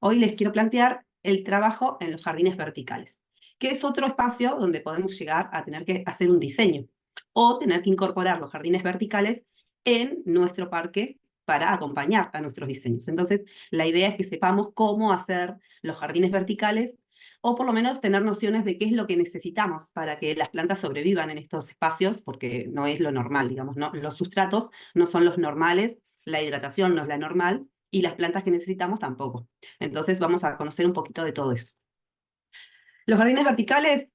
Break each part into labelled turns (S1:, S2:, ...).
S1: Hoy les quiero plantear el trabajo en los jardines verticales, que es otro espacio donde podemos llegar a tener que hacer un diseño o tener que incorporar los jardines verticales en nuestro parque para acompañar a nuestros diseños. Entonces, la idea es que sepamos cómo hacer los jardines verticales o por lo menos tener nociones de qué es lo que necesitamos para que las plantas sobrevivan en estos espacios, porque no es lo normal, digamos, ¿no? Los sustratos no son los normales, la hidratación no es la normal y las plantas que necesitamos tampoco. Entonces vamos a conocer un poquito de todo eso. Los jardines verticales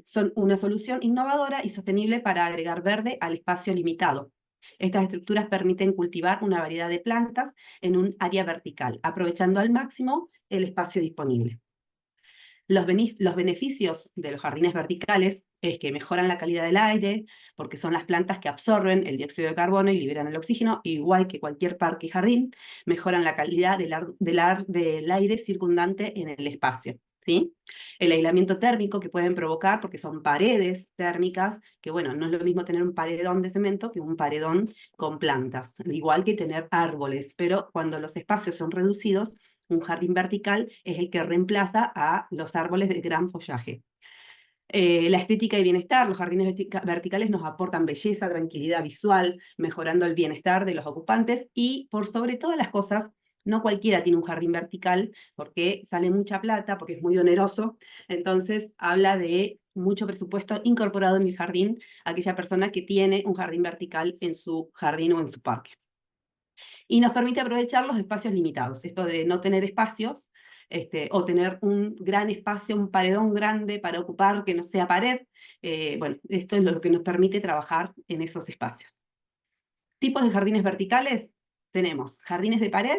S1: son una solución innovadora y sostenible para agregar verde al espacio limitado. Estas estructuras permiten cultivar una variedad de plantas en un área vertical, aprovechando al máximo el espacio disponible. Los beneficios de los jardines verticales es que mejoran la calidad del aire, porque son las plantas que absorben el dióxido de carbono y liberan el oxígeno, igual que cualquier parque y jardín, mejoran la calidad del aire circundante en el espacio. ¿Sí? El aislamiento térmico que pueden provocar, porque son paredes térmicas, que bueno, no es lo mismo tener un paredón de cemento que un paredón con plantas, igual que tener árboles, pero cuando los espacios son reducidos, un jardín vertical es el que reemplaza a los árboles de gran follaje. La estética y bienestar, los jardines verticales nos aportan belleza, tranquilidad visual, mejorando el bienestar de los ocupantes y, por sobre todas las cosas, no cualquiera tiene un jardín vertical porque sale mucha plata, porque es muy oneroso. Entonces, habla de mucho presupuesto incorporado en mi jardín, aquella persona que tiene un jardín vertical en su jardín o en su parque. Y nos permite aprovechar los espacios limitados. Esto de no tener espacios, o tener un gran espacio, un paredón grande para ocupar que no sea pared, bueno, esto es lo que nos permite trabajar en esos espacios. Tipos de jardines verticales, tenemos jardines de pared,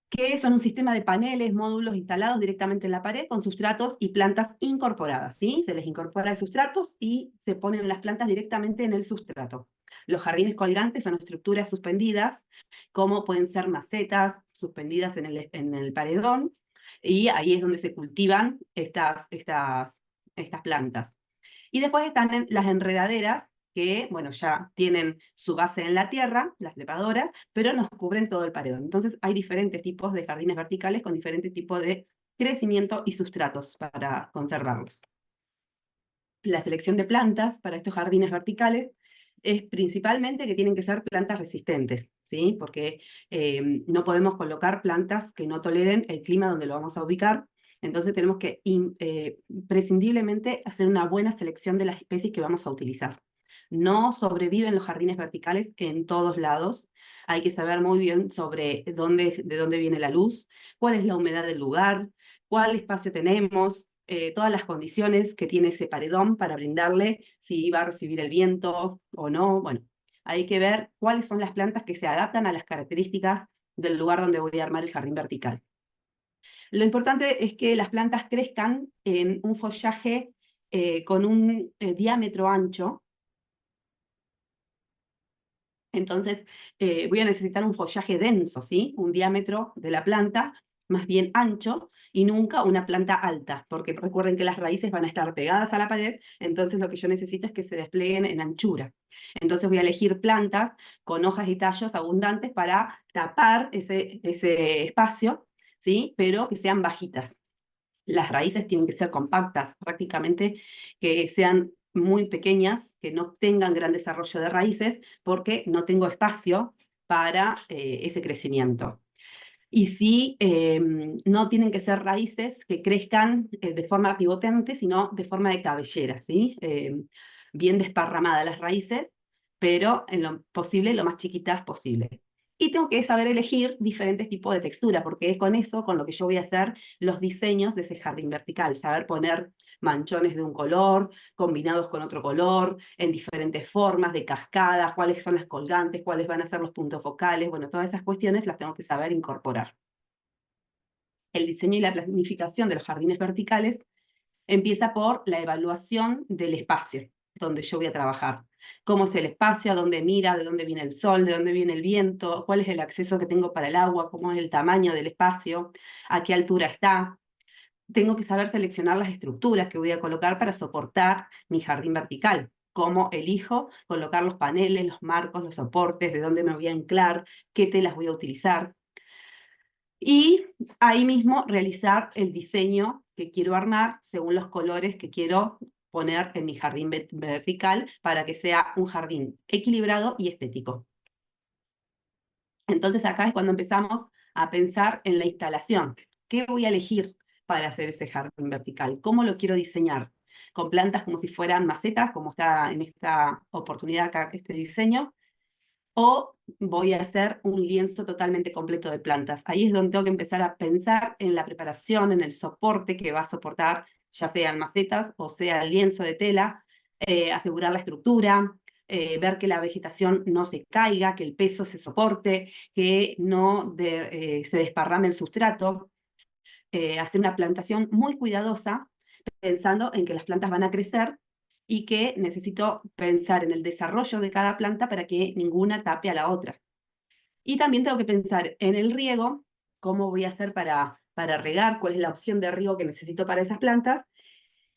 S1: que son un sistema de paneles, módulos instalados directamente en la pared con sustratos y plantas incorporadas, ¿sí? Se les incorpora el sustratos y se ponen las plantas directamente en el sustrato. Los jardines colgantes son estructuras suspendidas, como pueden ser macetas suspendidas en el paredón, y ahí es donde se cultivan estas plantas. Y después están las enredaderas, que, bueno, ya tienen su base en la tierra, las trepadoras, pero nos cubren todo el paredón. Entonces hay diferentes tipos de jardines verticales con diferentes tipos de crecimiento y sustratos para conservarlos. La selección de plantas para estos jardines verticales es principalmente que tienen que ser plantas resistentes, ¿sí? Porque no podemos colocar plantas que no toleren el clima donde lo vamos a ubicar. Entonces tenemos que prescindiblemente hacer una buena selección de las especies que vamos a utilizar. No sobreviven los jardines verticales en todos lados. Hay que saber muy bien sobre de dónde viene la luz, cuál es la humedad del lugar, cuál espacio tenemos, todas las condiciones que tiene ese paredón para brindarle si va a recibir el viento o no. Bueno, hay que ver cuáles son las plantas que se adaptan a las características del lugar donde voy a armar el jardín vertical. Lo importante es que las plantas crezcan en un follaje con un diámetro ancho. Entonces, voy a necesitar un follaje denso, ¿sí? Un diámetro de la planta más bien ancho y nunca una planta alta, porque recuerden que las raíces van a estar pegadas a la pared, entonces lo que yo necesito es que se desplieguen en anchura. Entonces voy a elegir plantas con hojas y tallos abundantes para tapar ese espacio, ¿sí? Pero que sean bajitas. Las raíces tienen que ser compactas, prácticamente que sean muy pequeñas, que no tengan gran desarrollo de raíces, porque no tengo espacio para ese crecimiento. Y sí, no tienen que ser raíces que crezcan de forma pivotante, sino de forma de cabellera, ¿sí? Bien desparramadas las raíces, pero en lo posible, lo más chiquitas posible. Y tengo que saber elegir diferentes tipos de textura, porque es con eso con lo que yo voy a hacer los diseños de ese jardín vertical, saber poner manchones de un color, combinados con otro color, en diferentes formas, de cascadas, cuáles son las colgantes, cuáles van a ser los puntos focales, bueno, todas esas cuestiones las tengo que saber incorporar. El diseño y la planificación de los jardines verticales empieza por la evaluación del espacio donde yo voy a trabajar. Cómo es el espacio, a dónde mira, de dónde viene el sol, de dónde viene el viento, cuál es el acceso que tengo para el agua, cómo es el tamaño del espacio, a qué altura está. Tengo que saber seleccionar las estructuras que voy a colocar para soportar mi jardín vertical. Cómo elijo colocar los paneles, los marcos, los soportes, de dónde me voy a anclar, qué telas voy a utilizar. Y ahí mismo realizar el diseño que quiero armar según los colores que quiero poner en mi jardín vertical para que sea un jardín equilibrado y estético. Entonces acá es cuando empezamos a pensar en la instalación. ¿Qué voy a elegir para hacer ese jardín vertical? ¿Cómo lo quiero diseñar? ¿Con plantas como si fueran macetas, como está en esta oportunidad acá, este diseño? ¿O voy a hacer un lienzo totalmente completo de plantas? Ahí es donde tengo que empezar a pensar en la preparación, en el soporte que va a soportar, ya sean macetas o sea el lienzo de tela, asegurar la estructura, ver que la vegetación no se caiga, que el peso se soporte, que no se desparrame el sustrato, hacer una plantación muy cuidadosa, pensando en que las plantas van a crecer y que necesito pensar en el desarrollo de cada planta para que ninguna tape a la otra. Y también tengo que pensar en el riego, cómo voy a hacer para regar, cuál es la opción de riego que necesito para esas plantas,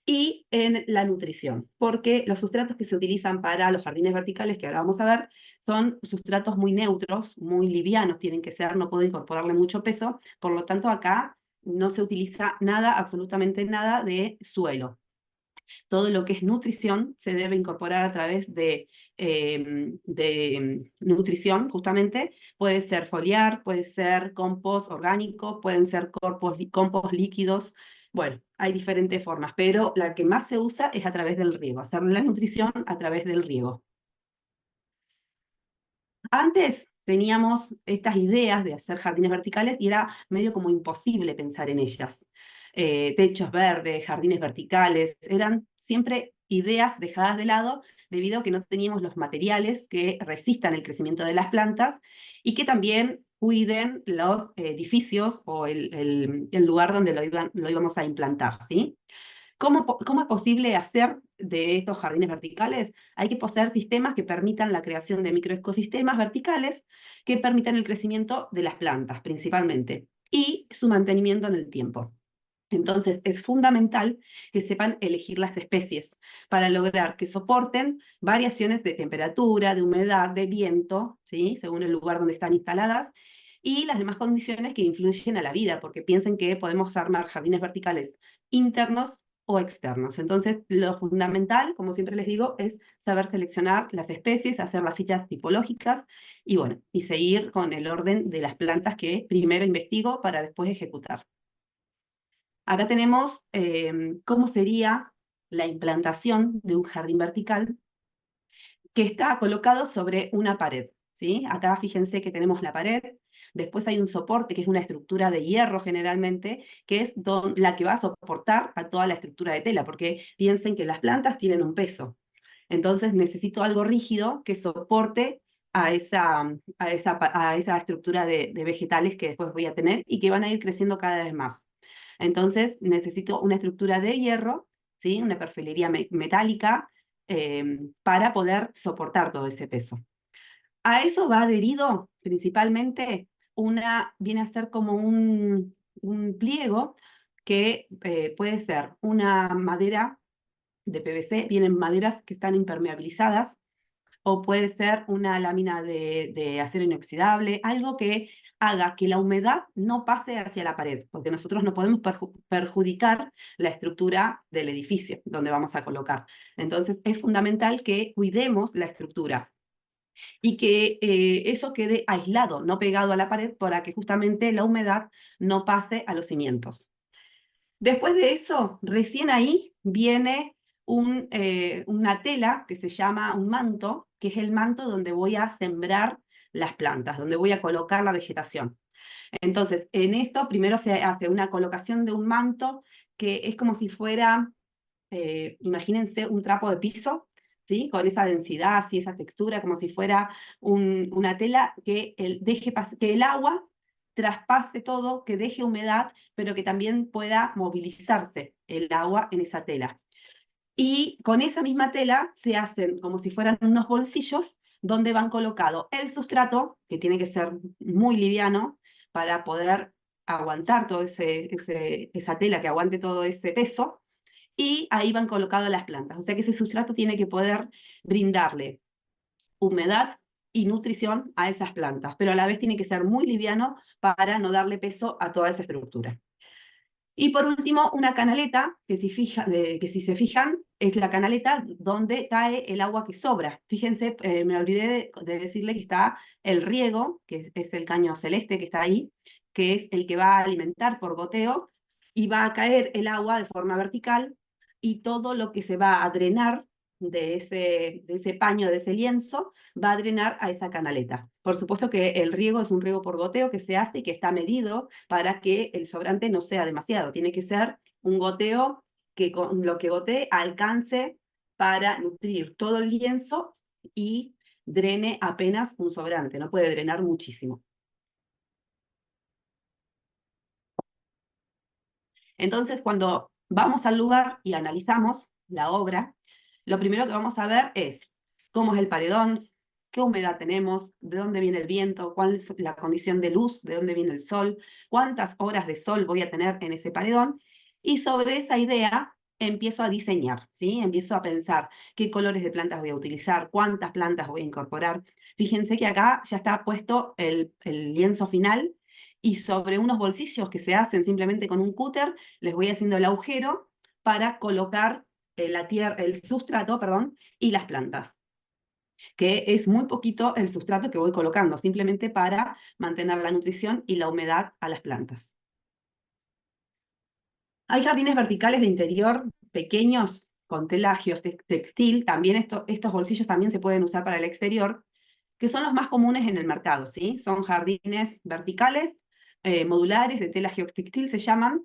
S1: y en la nutrición, porque los sustratos que se utilizan para los jardines verticales, que ahora vamos a ver, son sustratos muy neutros, muy livianos tienen que ser, no puedo incorporarle mucho peso, por lo tanto acá no se utiliza nada, absolutamente nada de suelo. Todo lo que es nutrición se debe incorporar a través de nutrición, justamente. Puede ser foliar, puede ser compost orgánico, pueden ser compost líquidos. Bueno, hay diferentes formas, pero la que más se usa es a través del riego, hacer la nutrición a través del riego. Antes teníamos estas ideas de hacer jardines verticales y era medio como imposible pensar en ellas. Techos verdes, jardines verticales, eran siempre ideas dejadas de lado debido a que no teníamos los materiales que resistan el crecimiento de las plantas y que también cuiden los edificios o el lugar donde lo íbamos a implantar, ¿sí? ¿Cómo es posible hacer de estos jardines verticales? Hay que poseer sistemas que permitan la creación de microecosistemas verticales que permitan el crecimiento de las plantas principalmente y su mantenimiento en el tiempo. Entonces, es fundamental que sepan elegir las especies para lograr que soporten variaciones de temperatura, de humedad, de viento, ¿sí? Según el lugar donde están instaladas, y las demás condiciones que influyen a la vida, porque piensen que podemos armar jardines verticales internos o externos. Entonces, lo fundamental, como siempre les digo, es saber seleccionar las especies, hacer las fichas tipológicas y bueno, y seguir con el orden de las plantas que primero investigo para después ejecutar. Acá tenemos cómo sería la implantación de un jardín vertical que está colocado sobre una pared, ¿sí? Acá fíjense que tenemos la pared, después hay un soporte que es una estructura de hierro generalmente, que es la que va a soportar a toda la estructura de tela, porque piensen que las plantas tienen un peso. Entonces necesito algo rígido que soporte a esa estructura de vegetales que después voy a tener y que van a ir creciendo cada vez más. Entonces necesito una estructura de hierro, ¿sí? Una perfilería metálica para poder soportar todo ese peso. A eso va adherido principalmente viene a ser como un pliego que puede ser una madera de PVC, vienen maderas que están impermeabilizadas, o puede ser una lámina de acero inoxidable, algo que haga que la humedad no pase hacia la pared, porque nosotros no podemos perjudicar la estructura del edificio donde vamos a colocar. Entonces es fundamental que cuidemos la estructura y que eso quede aislado, no pegado a la pared, para que justamente la humedad no pase a los cimientos. Después de eso, recién ahí viene una tela que se llama un manto, que es el manto donde voy a sembrar las plantas, donde voy a colocar la vegetación. Entonces, en esto primero se hace una colocación de un manto que es como si fuera, imagínense un trapo de piso, ¿sí? Con esa densidad, así, esa textura, como si fuera una tela que el agua traspase todo, que deje humedad, pero que también pueda movilizarse el agua en esa tela. Y con esa misma tela se hacen como si fueran unos bolsillos donde van colocado el sustrato, que tiene que ser muy liviano para poder aguantar todo esa tela, que aguante todo ese peso, y ahí van colocadas las plantas. O sea que ese sustrato tiene que poder brindarle humedad, y nutrición a esas plantas, pero a la vez tiene que ser muy liviano para no darle peso a toda esa estructura. Y por último, una canaleta, que si se fijan, es la canaleta donde cae el agua que sobra. Fíjense, me olvidé de decirle que está el riego, que es el caño celeste que está ahí, que es el que va a alimentar por goteo, y va a caer el agua de forma vertical, y todo lo que se va a drenar de ese paño, de ese lienzo, va a drenar a esa canaleta. Por supuesto que el riego es un riego por goteo que se hace y que está medido para que el sobrante no sea demasiado. Tiene que ser un goteo que con lo que gotee alcance para nutrir todo el lienzo y drene apenas un sobrante, no puede drenar muchísimo. Entonces, cuando vamos al lugar y analizamos la obra, lo primero que vamos a ver es cómo es el paredón, qué humedad tenemos, de dónde viene el viento, cuál es la condición de luz, de dónde viene el sol, cuántas horas de sol voy a tener en ese paredón, y sobre esa idea empiezo a diseñar, ¿sí? Empiezo a pensar qué colores de plantas voy a utilizar, cuántas plantas voy a incorporar. Fíjense que acá ya está puesto el lienzo final, y sobre unos bolsillos que se hacen simplemente con un cúter, les voy haciendo el agujero para colocar la tierra, el sustrato, perdón, y las plantas, que es muy poquito el sustrato que voy colocando, simplemente para mantener la nutrición y la humedad a las plantas. Hay jardines verticales de interior pequeños con tela geotextil, también estos bolsillos también se pueden usar para el exterior, que son los más comunes en el mercado, ¿sí? Son jardines verticales, modulares, de tela geotextil se llaman,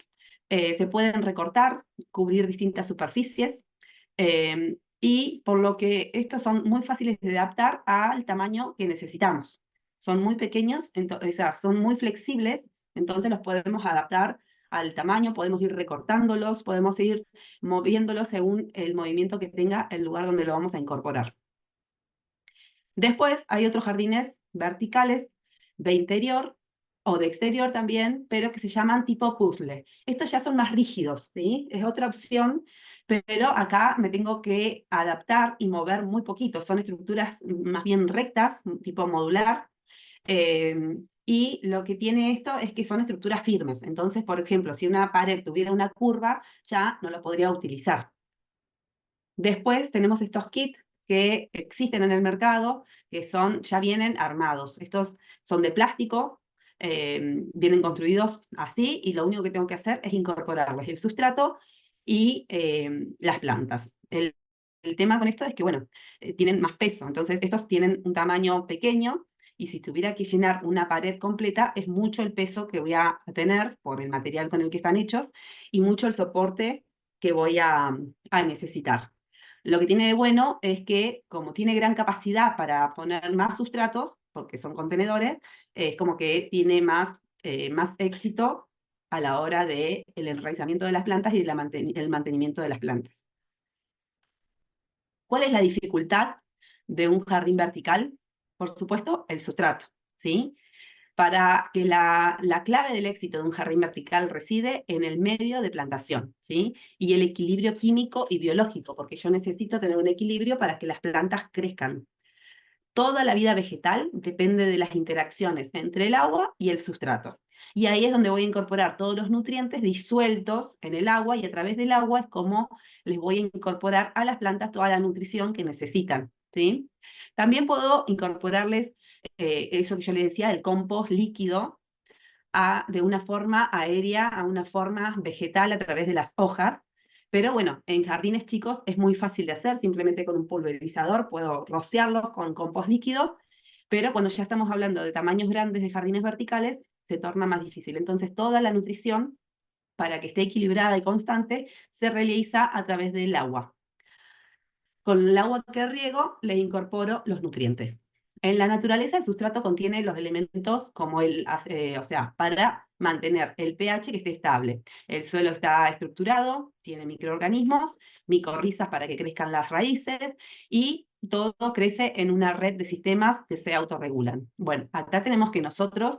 S1: se pueden recortar, cubrir distintas superficies, y por lo que estos son muy fáciles de adaptar al tamaño que necesitamos. Son muy pequeños, o sea, son muy flexibles, entonces los podemos adaptar al tamaño, podemos ir recortándolos, podemos ir moviéndolos según el movimiento que tenga el lugar donde lo vamos a incorporar. Después hay otros jardines verticales de interior o de exterior también, pero que se llaman tipo puzzle. Estos ya son más rígidos, ¿sí? Es otra opción, pero acá me tengo que adaptar y mover muy poquito. Son estructuras más bien rectas, tipo modular, y lo que tiene esto es que son estructuras firmes. Entonces, por ejemplo, si una pared tuviera una curva, ya no lo podría utilizar. Después tenemos estos kits que existen en el mercado, que ya vienen armados. Estos son de plástico, vienen construidos así, y lo único que tengo que hacer es incorporarles el sustrato y las plantas. El tema con esto es que, bueno, tienen más peso, entonces estos tienen un tamaño pequeño, y si tuviera que llenar una pared completa, es mucho el peso que voy a tener por el material con el que están hechos, y mucho el soporte que voy a necesitar. Lo que tiene de bueno es que, como tiene gran capacidad para poner más sustratos, porque son contenedores, es como que tiene más éxito a la hora del enraizamiento de las plantas y el mantenimiento de las plantas. ¿Cuál es la dificultad de un jardín vertical? Por supuesto, el sustrato, ¿sí? Para que la clave del éxito de un jardín vertical reside en el medio de plantación, ¿sí? Y el equilibrio químico y biológico, porque yo necesito tener un equilibrio para que las plantas crezcan. Toda la vida vegetal depende de las interacciones entre el agua y el sustrato. Y ahí es donde voy a incorporar todos los nutrientes disueltos en el agua, y a través del agua es como les voy a incorporar a las plantas toda la nutrición que necesitan, ¿sí? También puedo incorporarles eso que yo les decía, el compost líquido, de una forma aérea a una forma vegetal a través de las hojas. Pero bueno, en jardines chicos es muy fácil de hacer, simplemente con un pulverizador puedo rociarlos con compost líquido, pero cuando ya estamos hablando de tamaños grandes de jardines verticales, se torna más difícil. Entonces toda la nutrición, para que esté equilibrada y constante, se realiza a través del agua. Con el agua que riego, le incorporo los nutrientes. En la naturaleza, el sustrato contiene los elementos como o sea, para mantener el pH que esté estable. El suelo está estructurado, tiene microorganismos, micorrizas para que crezcan las raíces, y todo crece en una red de sistemas que se autorregulan. Bueno, acá tenemos que nosotros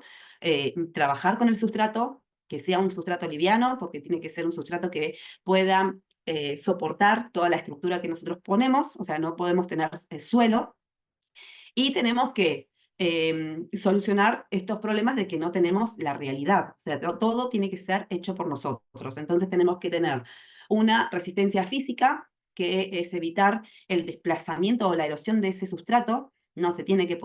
S1: trabajar con el sustrato, que sea un sustrato liviano, porque tiene que ser un sustrato que pueda soportar toda la estructura que nosotros ponemos, o sea, no podemos tener suelo, Y tenemos que solucionar estos problemas de que no tenemos la realidad. O sea, todo tiene que ser hecho por nosotros. Entonces tenemos que tener una resistencia física, que es evitar el desplazamiento o la erosión de ese sustrato. No se tiene que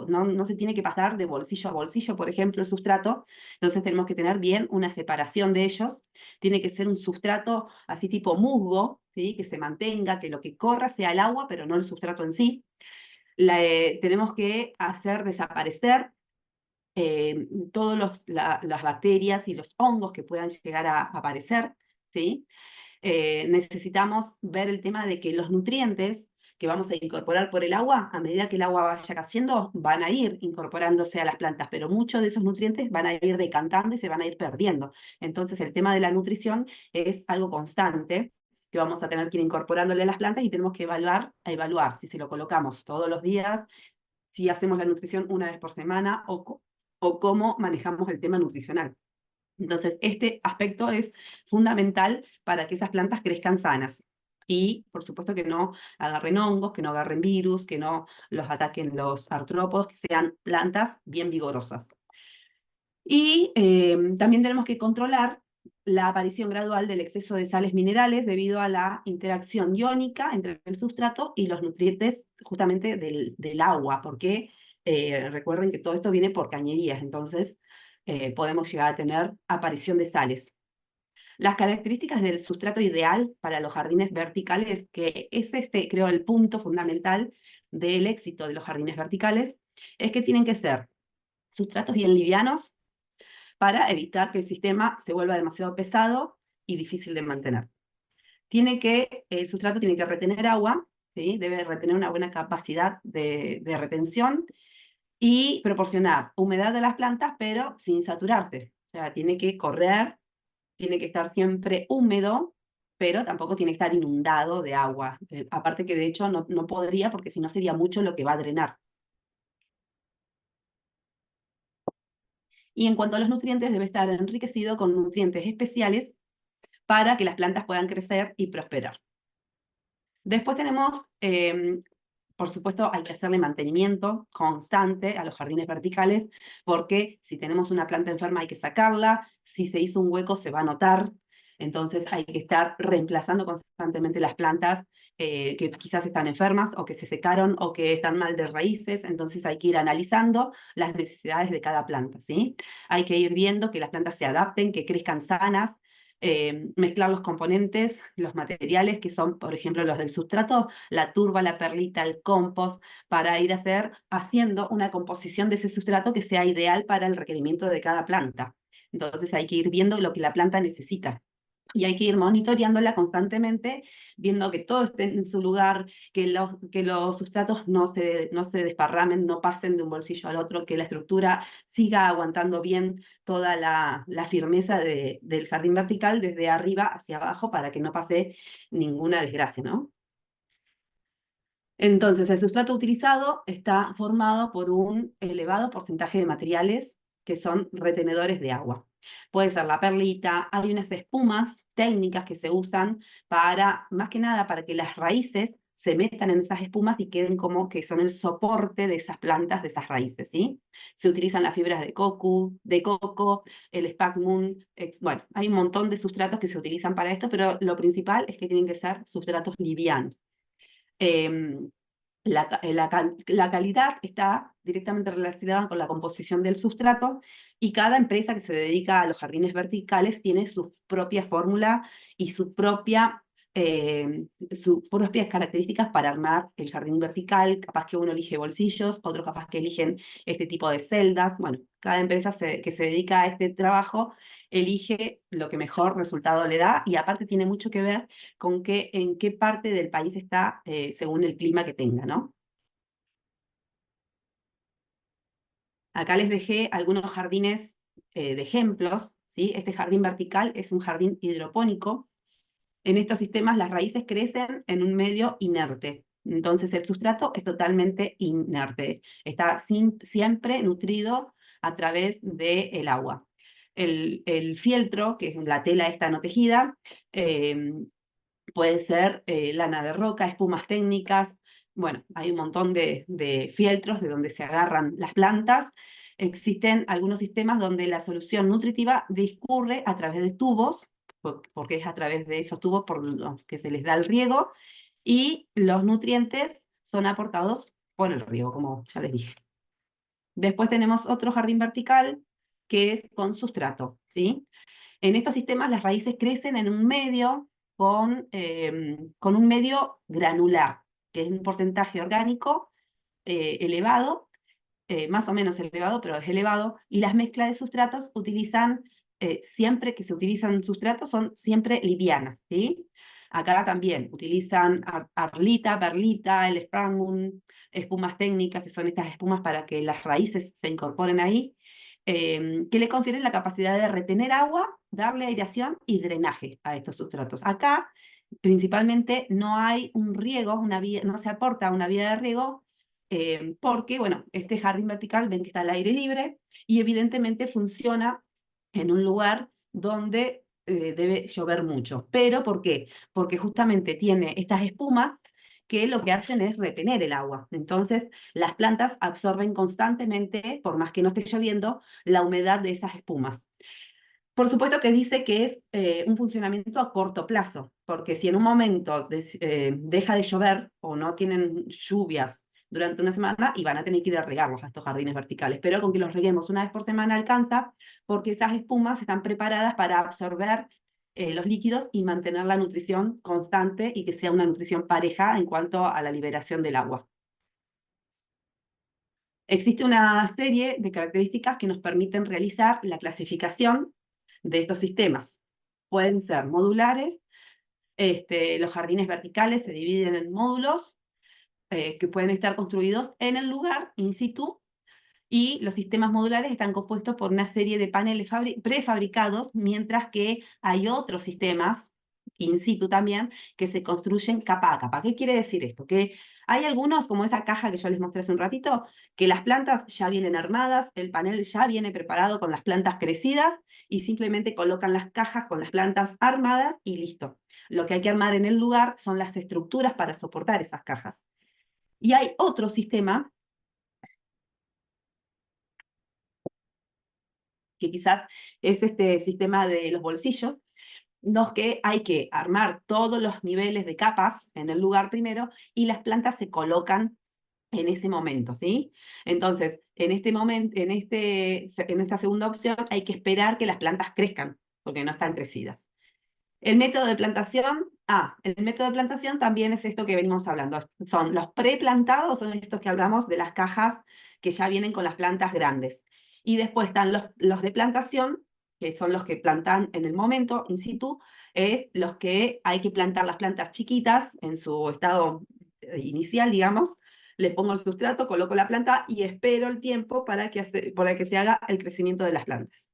S1: pasar de bolsillo a bolsillo, por ejemplo, el sustrato. Entonces tenemos que tener bien una separación de ellos. Tiene que ser un sustrato así tipo musgo, ¿sí? Que se mantenga, que lo que corra sea el agua, pero no el sustrato en sí. Tenemos que hacer desaparecer todas las bacterias y los hongos que puedan llegar a aparecer, ¿sí? Necesitamos ver el tema de que los nutrientes que vamos a incorporar por el agua, a medida que el agua vaya cayendo, van a ir incorporándose a las plantas, pero muchos de esos nutrientes van a ir decantando y se van a ir perdiendo. Entonces, el tema de la nutrición es algo constante que vamos a tener que ir incorporándole a las plantas y tenemos que evaluar si se lo colocamos todos los días, si hacemos la nutrición una vez por semana o cómo manejamos el tema nutricional. Entonces, este aspecto es fundamental para que esas plantas crezcan sanas. Y, por supuesto, que no agarren hongos, que no agarren virus, que no los ataquen los artrópodos, que sean plantas bien vigorosas. Y también tenemos que controlar la aparición gradual del exceso de sales minerales debido a la interacción iónica entre el sustrato y los nutrientes justamente del agua, porque recuerden que todo esto viene por cañerías, entonces podemos llegar a tener aparición de sales. Las características del sustrato ideal para los jardines verticales, que es creo, el punto fundamental del éxito de los jardines verticales, es que tienen que ser sustratos bien livianos, para evitar que el sistema se vuelva demasiado pesado y difícil de mantener. El sustrato tiene que retener agua, ¿sí? Debe retener una buena capacidad de retención y proporcionar humedad a las plantas, pero sin saturarse. O sea, tiene que correr, tiene que estar siempre húmedo, pero tampoco tiene que estar inundado de agua. Aparte que de hecho no podría, porque si no sería mucho lo que va a drenar. Y en cuanto a los nutrientes, debe estar enriquecido con nutrientes especiales para que las plantas puedan crecer y prosperar. Después tenemos, por supuesto, hay que hacerle mantenimiento constante a los jardines verticales, porque si tenemos una planta enferma hay que sacarla, si se hizo un hueco se va a notar, entonces hay que estar reemplazando constantemente las plantas que quizás están enfermas o que se secaron o que están mal de raíces, entonces hay que ir analizando las necesidades de cada planta, ¿sí? Hay que ir viendo que las plantas se adapten, que crezcan sanas, mezclar los componentes, los materiales que son, por ejemplo, los del sustrato, la turba, la perlita, el compost, para ir haciendo una composición de ese sustrato que sea ideal para el requerimiento de cada planta. Entonces hay que ir viendo lo que la planta necesita. Y hay que ir monitoreándola constantemente, viendo que todo esté en su lugar, que los sustratos no se desparramen, no pasen de un bolsillo al otro, que la estructura siga aguantando bien toda la firmeza del jardín vertical desde arriba hacia abajo para que no pase ninguna desgracia, ¿no? Entonces, el sustrato utilizado está formado por un elevado porcentaje de materiales que son retenedores de agua. Puede ser la perlita, hay unas espumas técnicas que se usan más que nada, para que las raíces se metan en esas espumas y queden como que son el soporte de esas plantas, de esas raíces, ¿sí? Se utilizan las fibras de coco, el sphagnum, bueno, hay un montón de sustratos que se utilizan para esto, pero lo principal es que tienen que ser sustratos livianos. Em, la calidad está directamente relacionada con la composición del sustrato, y cada empresa que se dedica a los jardines verticales tiene su propia fórmula y sus propias características para armar el jardín vertical. Capaz que uno elige bolsillos, otro capaz que eligen este tipo de celdas. Bueno, cada empresa que se dedica a este trabajo elige lo que mejor resultado le da, y aparte tiene mucho que ver con en qué parte del país está según el clima que tenga, ¿no? Acá les dejé algunos jardines de ejemplos, ¿sí? Este jardín vertical es un jardín hidropónico. En estos sistemas las raíces crecen en un medio inerte, entonces el sustrato es totalmente inerte, está siempre nutrido a través del agua. El fieltro, que es la tela esta no tejida, puede ser lana de roca, espumas técnicas, bueno, hay un montón de fieltros de donde se agarran las plantas. Existen algunos sistemas donde la solución nutritiva discurre a través de tubos, porque es a través de esos tubos por los que se les da el riego, y los nutrientes son aportados por el riego, como ya les dije. Después tenemos otro jardín vertical, que es con sustrato, ¿sí? En estos sistemas las raíces crecen en un medio con un medio granular, que es un porcentaje orgánico elevado, más o menos elevado, pero es elevado, y las mezclas de sustratos siempre que se utilizan sustratos, son siempre livianas, ¿sí? Acá también utilizan arlita, perlita, el sprangung, espumas técnicas, que son estas espumas para que las raíces se incorporen ahí, que le confieren la capacidad de retener agua, darle aireación y drenaje a estos sustratos. Acá, principalmente, no hay un riego, no se aporta una vía de riego, porque, bueno, este jardín vertical ven que está al aire libre y evidentemente funciona en un lugar donde debe llover mucho. ¿Pero por qué? Porque justamente tiene estas espumas que lo que hacen es retener el agua. Entonces, las plantas absorben constantemente, por más que no esté lloviendo, la humedad de esas espumas. Por supuesto que dice que es un funcionamiento a corto plazo, porque si en un momento deja de llover o no tienen lluvias durante una semana, y van a tener que ir a regarlos a estos jardines verticales, pero con que los reguemos una vez por semana alcanza, porque esas espumas están preparadas para absorber los líquidos y mantener la nutrición constante y que sea una nutrición pareja en cuanto a la liberación del agua. Existe una serie de características que nos permiten realizar la clasificación de estos sistemas. Pueden ser modulares, los jardines verticales se dividen en módulos que pueden estar construidos en el lugar, in situ, y los sistemas modulares están compuestos por una serie de paneles prefabricados, mientras que hay otros sistemas, in situ también, que se construyen capa a capa. ¿Qué quiere decir esto? Que hay algunos, como esa caja que yo les mostré hace un ratito, que las plantas ya vienen armadas, el panel ya viene preparado con las plantas crecidas y simplemente colocan las cajas con las plantas armadas y listo. Lo que hay que armar en el lugar son las estructuras para soportar esas cajas. Y hay otro sistema que quizás es este sistema de los bolsillos, los que hay que armar todos los niveles de capas en el lugar primero y las plantas se colocan en ese momento, ¿sí? Entonces, en este momento, en esta segunda opción, hay que esperar que las plantas crezcan, porque no están crecidas. El método de plantación también es esto que venimos hablando. Son los preplantados, son estos que hablamos de las cajas que ya vienen con las plantas grandes. Y después están los de plantación, que son los que plantan en el momento, in situ, es los que hay que plantar las plantas chiquitas en su estado inicial, digamos. Le pongo el sustrato, coloco la planta y espero el tiempo para que se haga el crecimiento de las plantas.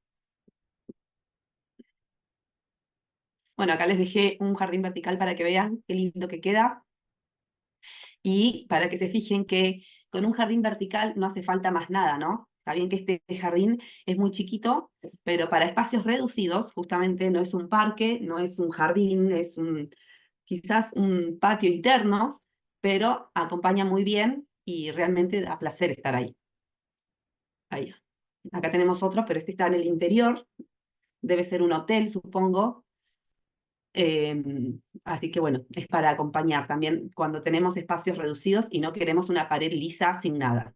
S1: Bueno, acá les dejé un jardín vertical para que vean qué lindo que queda y para que se fijen que con un jardín vertical no hace falta más nada, ¿no? Está bien que este jardín es muy chiquito, pero para espacios reducidos, justamente no es un parque, no es un jardín, quizás un patio interno, pero acompaña muy bien y realmente da placer estar ahí. Ahí. Acá tenemos otro, pero este está en el interior, debe ser un hotel, supongo. Así que bueno, es para acompañar también cuando tenemos espacios reducidos y no queremos una pared lisa sin nada.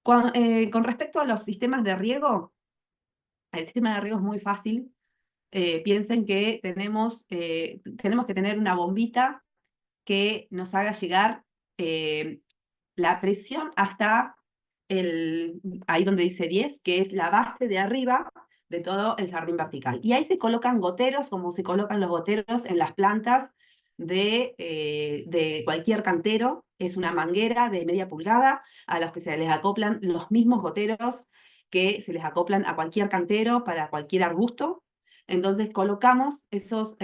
S1: Con respecto a los sistemas de riego, el sistema de riego es muy fácil. Piensen que tenemos que tener una bombita que nos haga llegar eh, la presión hasta ahí donde dice 10, que es la base de arriba de todo el jardín vertical. Y ahí se colocan goteros, como se colocan los goteros en las plantas de cualquier cantero. Es una manguera de media pulgada a los que se les acoplan los mismos goteros que se les acoplan a cualquier cantero para cualquier arbusto. Entonces colocamos esos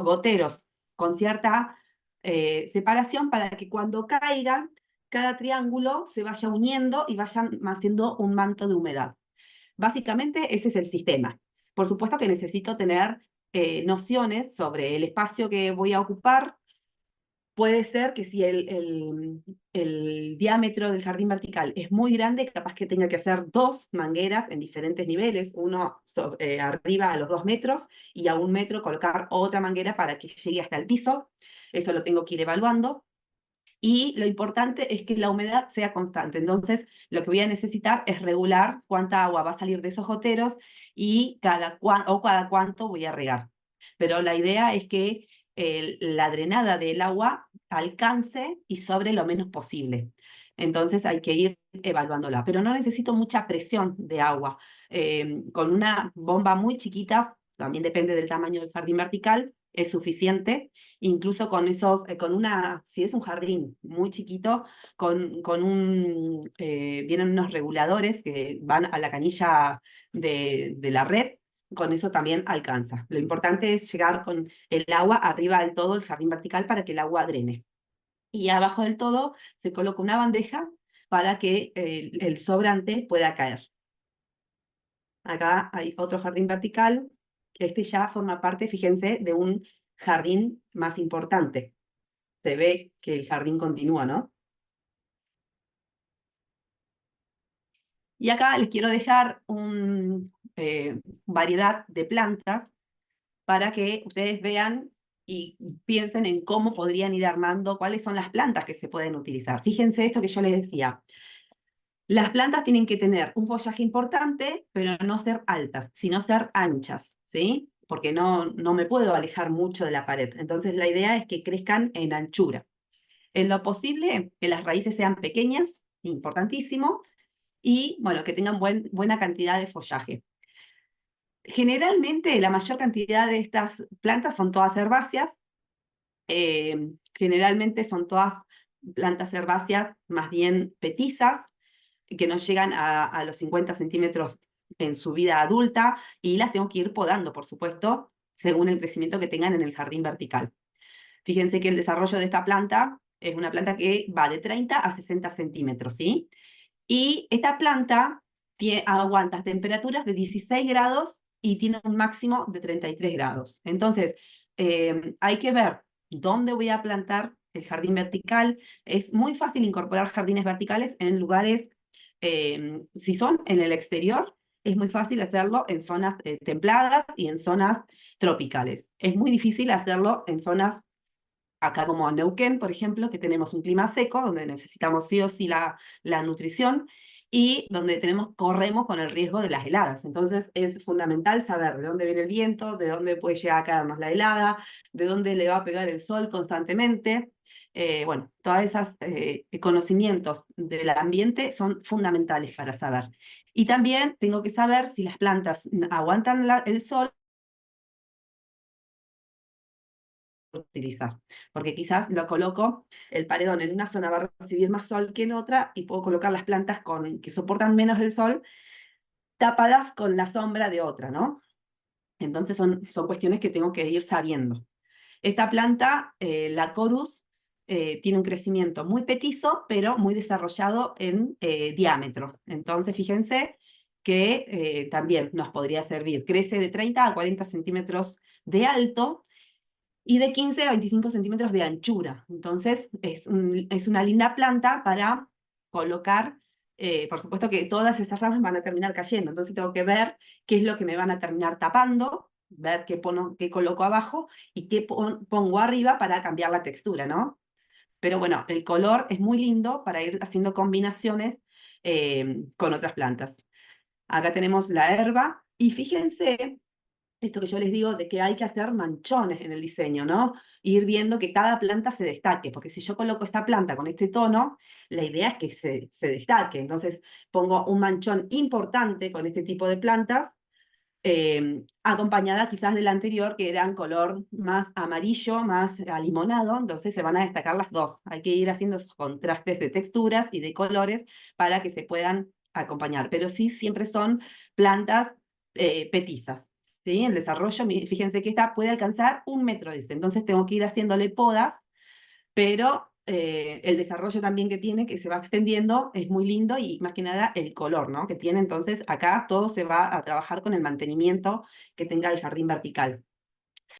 S1: goteros con cierta separación para que cuando caigan, cada triángulo se vaya uniendo y vayan haciendo un manto de humedad. Básicamente ese es el sistema. Por supuesto que necesito tener nociones sobre el espacio que voy a ocupar, puede ser que si el diámetro del jardín vertical es muy grande, capaz que tenga que hacer dos mangueras en diferentes niveles, uno arriba a los 2 metros y a 1 metro colocar otra manguera para que llegue hasta el piso. Eso lo tengo que ir evaluando. Y lo importante es que la humedad sea constante. Entonces, lo que voy a necesitar es regular cuánta agua va a salir de esos goteros y cada cuánto voy a regar. Pero la idea es que la drenada del agua alcance y sobre lo menos posible. Entonces hay que ir evaluándola. Pero no necesito mucha presión de agua. Con una bomba muy chiquita, también depende del tamaño del jardín vertical, es suficiente. Incluso con esos, si es un jardín muy chiquito, vienen unos reguladores que van a la canilla de la red, con eso también alcanza. Lo importante es llegar con el agua arriba del todo el jardín vertical para que el agua drene. Y abajo del todo se coloca una bandeja para que el sobrante pueda caer. Acá hay otro jardín vertical. Este ya forma parte, fíjense, de un jardín más importante. Se ve que el jardín continúa, ¿no? Y acá les quiero dejar una variedad de plantas para que ustedes vean y piensen en cómo podrían ir armando, cuáles son las plantas que se pueden utilizar. Fíjense esto que yo les decía. Las plantas tienen que tener un follaje importante, pero no ser altas, sino ser anchas, ¿sí? Porque no me puedo alejar mucho de la pared. Entonces la idea es que crezcan en anchura. En lo posible, que las raíces sean pequeñas, importantísimo, y bueno, que tengan buena cantidad de follaje. Generalmente, la mayor cantidad de estas plantas son todas herbáceas. Generalmente son todas plantas herbáceas más bien petizas, que no llegan a los 50 centímetros en su vida adulta, y las tengo que ir podando, por supuesto, según el crecimiento que tengan en el jardín vertical. Fíjense que el desarrollo de esta planta es una planta que va de 30 a 60 centímetros, ¿sí? Y esta planta aguanta temperaturas de 16 grados y tiene un máximo de 33 grados. Entonces, hay que ver dónde voy a plantar el jardín vertical. Es muy fácil incorporar jardines verticales en lugares, si son en el exterior, es muy fácil hacerlo en zonas templadas y en zonas tropicales. Es muy difícil hacerlo en zonas acá como en Neuquén, por ejemplo, que tenemos un clima seco, donde necesitamos sí o sí la nutrición, y donde corremos con el riesgo de las heladas. Entonces es fundamental saber de dónde viene el viento, de dónde puede llegar a caernos la helada, de dónde le va a pegar el sol constantemente. Bueno, todos esos conocimientos del ambiente son fundamentales para saber. Y también tengo que saber si las plantas aguantan el sol utilizar, porque quizás lo coloco, el paredón en una zona va a recibir más sol que en otra y puedo colocar las plantas que soportan menos el sol tapadas con la sombra de otra, ¿no? Entonces son cuestiones que tengo que ir sabiendo. Esta planta, la Corus, tiene un crecimiento muy petizo, pero muy desarrollado en diámetro. Entonces, fíjense que también nos podría servir. Crece de 30 a 40 centímetros de alto y de 15 a 25 centímetros de anchura. Entonces, es una linda planta para colocar. Por supuesto que todas esas ramas van a terminar cayendo, entonces tengo que ver qué es lo que me van a terminar tapando, ver qué coloco abajo y qué pongo arriba para cambiar la textura, ¿no? Pero bueno, el color es muy lindo para ir haciendo combinaciones con otras plantas. Acá tenemos la herba y fíjense esto que yo les digo de que hay que hacer manchones en el diseño, ¿no? Ir viendo que cada planta se destaque, porque si yo coloco esta planta con este tono, la idea es que se destaque. Entonces pongo un manchón importante con este tipo de plantas, acompañada quizás de la anterior, que era en color más amarillo, más alimonado, entonces se van a destacar las dos. Hay que ir haciendo esos contrastes de texturas y de colores para que se puedan acompañar, pero sí siempre son plantas petizas. ¿Sí? El desarrollo, fíjense que esta puede alcanzar 1 metro, dice. Entonces tengo que ir haciéndole podas, pero el desarrollo también que tiene, que se va extendiendo, es muy lindo y más que nada el color, ¿no? Que tiene. Entonces acá todo se va a trabajar con el mantenimiento que tenga el jardín vertical.